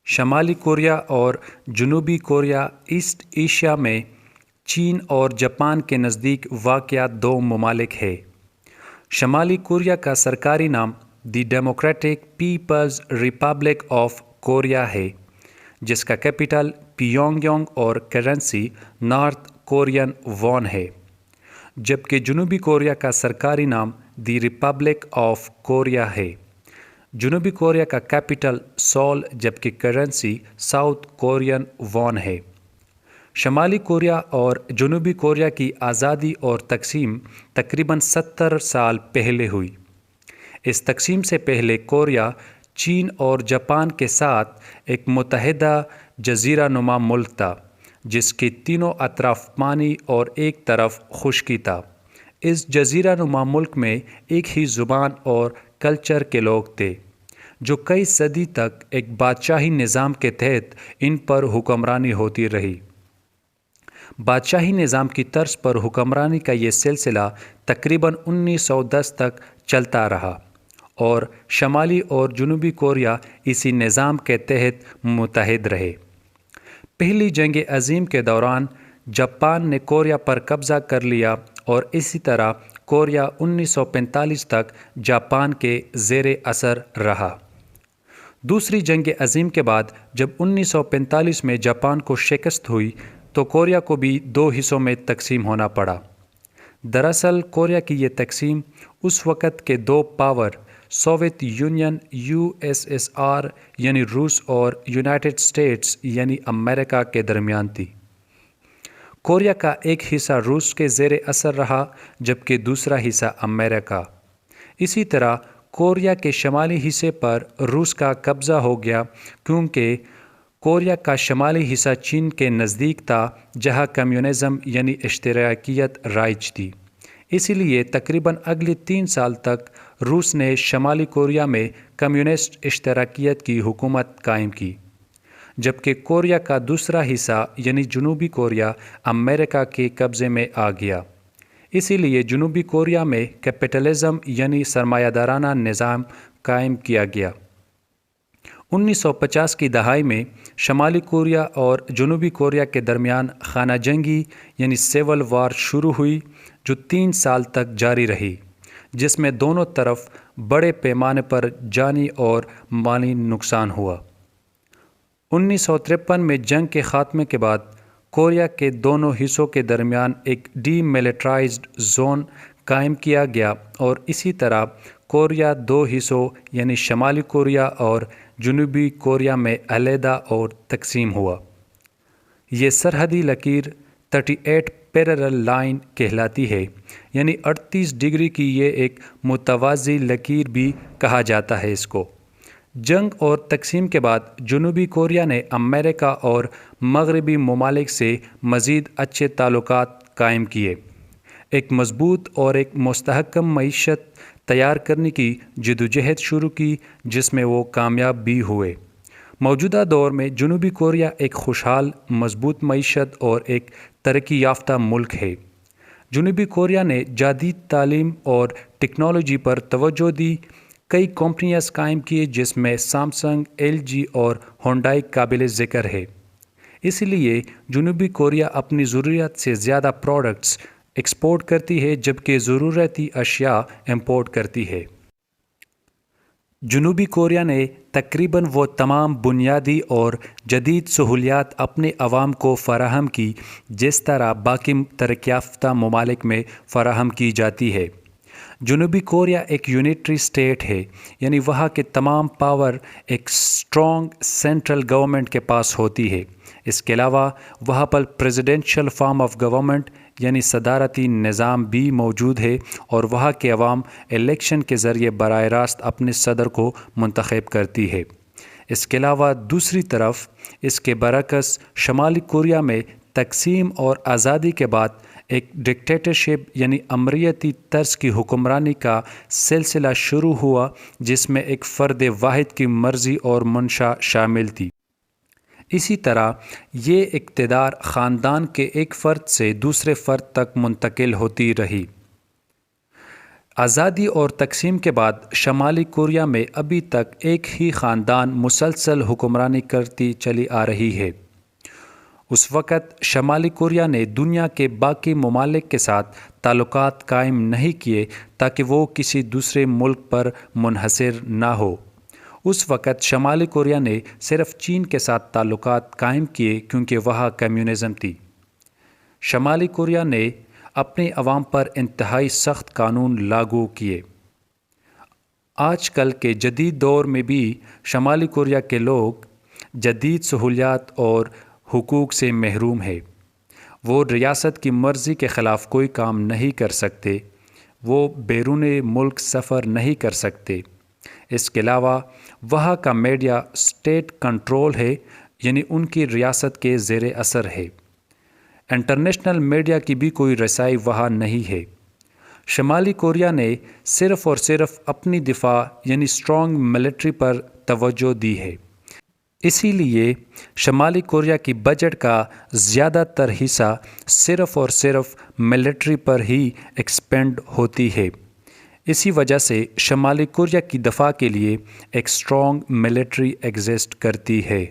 شمالی کوریا اور جنوبی کوریا ایسٹ ایشیا میں چین اور جاپان کے نزدیک واقع دو ممالک ہے۔ شمالی کوریا کا سرکاری نام the Democratic People's Republic of Korea ہے، جس کا کیپٹل پیونگ یانگ اور کرنسی نارتھ کورین وون ہے، جبکہ جنوبی کوریا کا سرکاری نام دی ریپبلک آف کوریا ہے۔ جنوبی کوریا کا کیپٹل سول جبکہ کرنسی ساؤتھ کورین وون ہے۔ شمالی کوریا اور جنوبی کوریا کی آزادی اور تقسیم تقریباً 70 سال پہلے ہوئی۔ اس تقسیم سے پہلے کوریا چین اور جاپان کے ساتھ ایک متحدہ جزیرہ نما ملک تھا، جس کے تینوں اطراف پانی اور ایک طرف خشکی تھا۔ اس جزیرہ نما ملک میں ایک ہی زبان اور کلچر کے لوگ تھے، جو کئی صدی تک ایک بادشاہی نظام کے تحت ان پر حکمرانی ہوتی رہی۔ بادشاہی نظام کی طرز پر حکمرانی کا یہ سلسلہ تقریباً 1910 تک چلتا رہا، اور شمالی اور جنوبی کوریا اسی نظام کے تحت متحد رہے۔ پہلی جنگ عظیم کے دوران جاپان نے کوریا پر قبضہ کر لیا، اور اسی طرح کوریا 1945 تک جاپان کے زیر اثر رہا۔ دوسری جنگ عظیم کے بعد جب 1945 میں جاپان کو شکست ہوئی تو کوریا کو بھی دو حصوں میں تقسیم ہونا پڑا۔ دراصل کوریا کی یہ تقسیم اس وقت کے دو پاور سوویت یونین USSR یعنی روس اور یونائٹڈ اسٹیٹس یعنی امریکہ کے درمیان تھی۔ کوریا کا ایک حصہ روس کے زیر اثر رہا، جبکہ دوسرا حصہ امریکہ۔ اسی طرح کوریا کے شمالی حصے پر روس کا قبضہ ہو گیا، کیونکہ کوریا کا شمالی حصہ چین کے نزدیک تھا، جہاں کمیونزم یعنی اشتراکیت رائج تھی۔ اسی لیے تقریباً اگلے 3 سال تک روس نے شمالی کوریا میں کمیونسٹ اشتراکیت کی حکومت قائم کی، جبکہ کوریا کا دوسرا حصہ یعنی جنوبی کوریا امریکہ کے قبضے میں آ گیا۔ اسی لیے جنوبی کوریا میں کیپٹلزم یعنی سرمایہ دارانہ نظام قائم کیا گیا۔ 1950 کی دہائی میں شمالی کوریا اور جنوبی کوریا کے درمیان خانہ جنگی یعنی سول وار شروع ہوئی، جو 3 سال تک جاری رہی، جس میں دونوں طرف بڑے پیمانے پر جانی اور مالی نقصان ہوا۔ 1953 میں جنگ کے خاتمے کے بعد کوریا کے دونوں حصوں کے درمیان ایک ڈی ملٹرائزڈ زون قائم کیا گیا، اور اسی طرح کوریا 2 حصوں یعنی شمالی کوریا اور جنوبی کوریا میں علیحدہ اور تقسیم ہوا۔ یہ سرحدی لکیر 38 پیرلل لائن کہلاتی ہے، یعنی 38 ڈگری کی یہ ایک متوازی لکیر بھی کہا جاتا ہے اس کو۔ جنگ اور تقسیم کے بعد جنوبی کوریا نے امریکہ اور مغربی ممالک سے مزید اچھے تعلقات قائم کیے، ایک مضبوط اور ایک مستحکم معیشت تیار کرنے کی جدوجہد شروع کی، جس میں وہ کامیاب بھی ہوئے۔ موجودہ دور میں جنوبی کوریا ایک خوشحال، مضبوط معیشت اور ایک ترقی یافتہ ملک ہے۔ جنوبی کوریا نے جدید تعلیم اور ٹیکنالوجی پر توجہ دی، کئی کمپنیاں قائم کی جس میں سامسنگ، LG اور ہونڈائی قابل ذکر ہے۔ اس لیے جنوبی کوریا اپنی ضرورت سے زیادہ پروڈکٹس ایکسپورٹ کرتی ہے، جبکہ ضرورتی اشیاء امپورٹ کرتی ہے۔ جنوبی کوریا نے تقریباً وہ تمام بنیادی اور جدید سہولیات اپنے عوام کو فراہم کی جس طرح باقی ترقی یافتہ ممالک میں فراہم کی جاتی ہے۔ جنوبی کوریا ایک یونٹری اسٹیٹ ہے، یعنی وہاں کے تمام پاور ایک اسٹرانگ سینٹرل گورنمنٹ کے پاس ہوتی ہے۔ اس کے علاوہ وہاں پر پریزیڈنشل فارم آف گورنمنٹ یعنی صدارتی نظام بھی موجود ہے، اور وہاں کے عوام الیکشن کے ذریعے براہ راست اپنے صدر کو منتخب کرتی ہے۔ اس کے علاوہ دوسری طرف اس کے برعکس شمالی کوریا میں تقسیم اور آزادی کے بعد ایک ڈکٹیٹرشپ یعنی امریتی طرز کی حکمرانی کا سلسلہ شروع ہوا، جس میں ایک فرد واحد کی مرضی اور منشا شامل تھی۔ اسی طرح یہ اقتدار خاندان کے ایک فرد سے دوسرے فرد تک منتقل ہوتی رہی۔ آزادی اور تقسیم کے بعد شمالی کوریا میں ابھی تک ایک ہی خاندان مسلسل حکمرانی کرتی چلی آ رہی ہے۔ اس وقت شمالی کوریا نے دنیا کے باقی ممالک کے ساتھ تعلقات قائم نہیں کیے تاکہ وہ کسی دوسرے ملک پر منحصر نہ ہو۔ اس وقت شمالی کوریا نے صرف چین کے ساتھ تعلقات قائم کیے کیونکہ وہاں کمیونزم تھی۔ شمالی کوریا نے اپنے عوام پر انتہائی سخت قانون لاگو کیے۔ آج کل کے جدید دور میں بھی شمالی کوریا کے لوگ جدید سہولیات اور حقوق سے محروم ہیں۔ وہ ریاست کی مرضی کے خلاف کوئی کام نہیں کر سکتے، وہ بیرون ملک سفر نہیں کر سکتے۔ اس کے علاوہ وہاں کا میڈیا اسٹیٹ کنٹرول ہے، یعنی ان کی ریاست کے زیر اثر ہے۔ انٹرنیشنل میڈیا کی بھی کوئی رسائی وہاں نہیں ہے۔ شمالی کوریا نے صرف اور صرف اپنی دفاع یعنی اسٹرانگ ملٹری پر توجہ دی ہے۔ اسی لیے شمالی کوریا کی بجٹ کا زیادہ تر حصہ صرف اور صرف ملٹری پر ہی ایکسپینڈ ہوتی ہے۔ اسی وجہ سے شمالی کوریا کی دفاع کے لیے ایک اسٹرانگ ملٹری ایگزسٹ کرتی ہے۔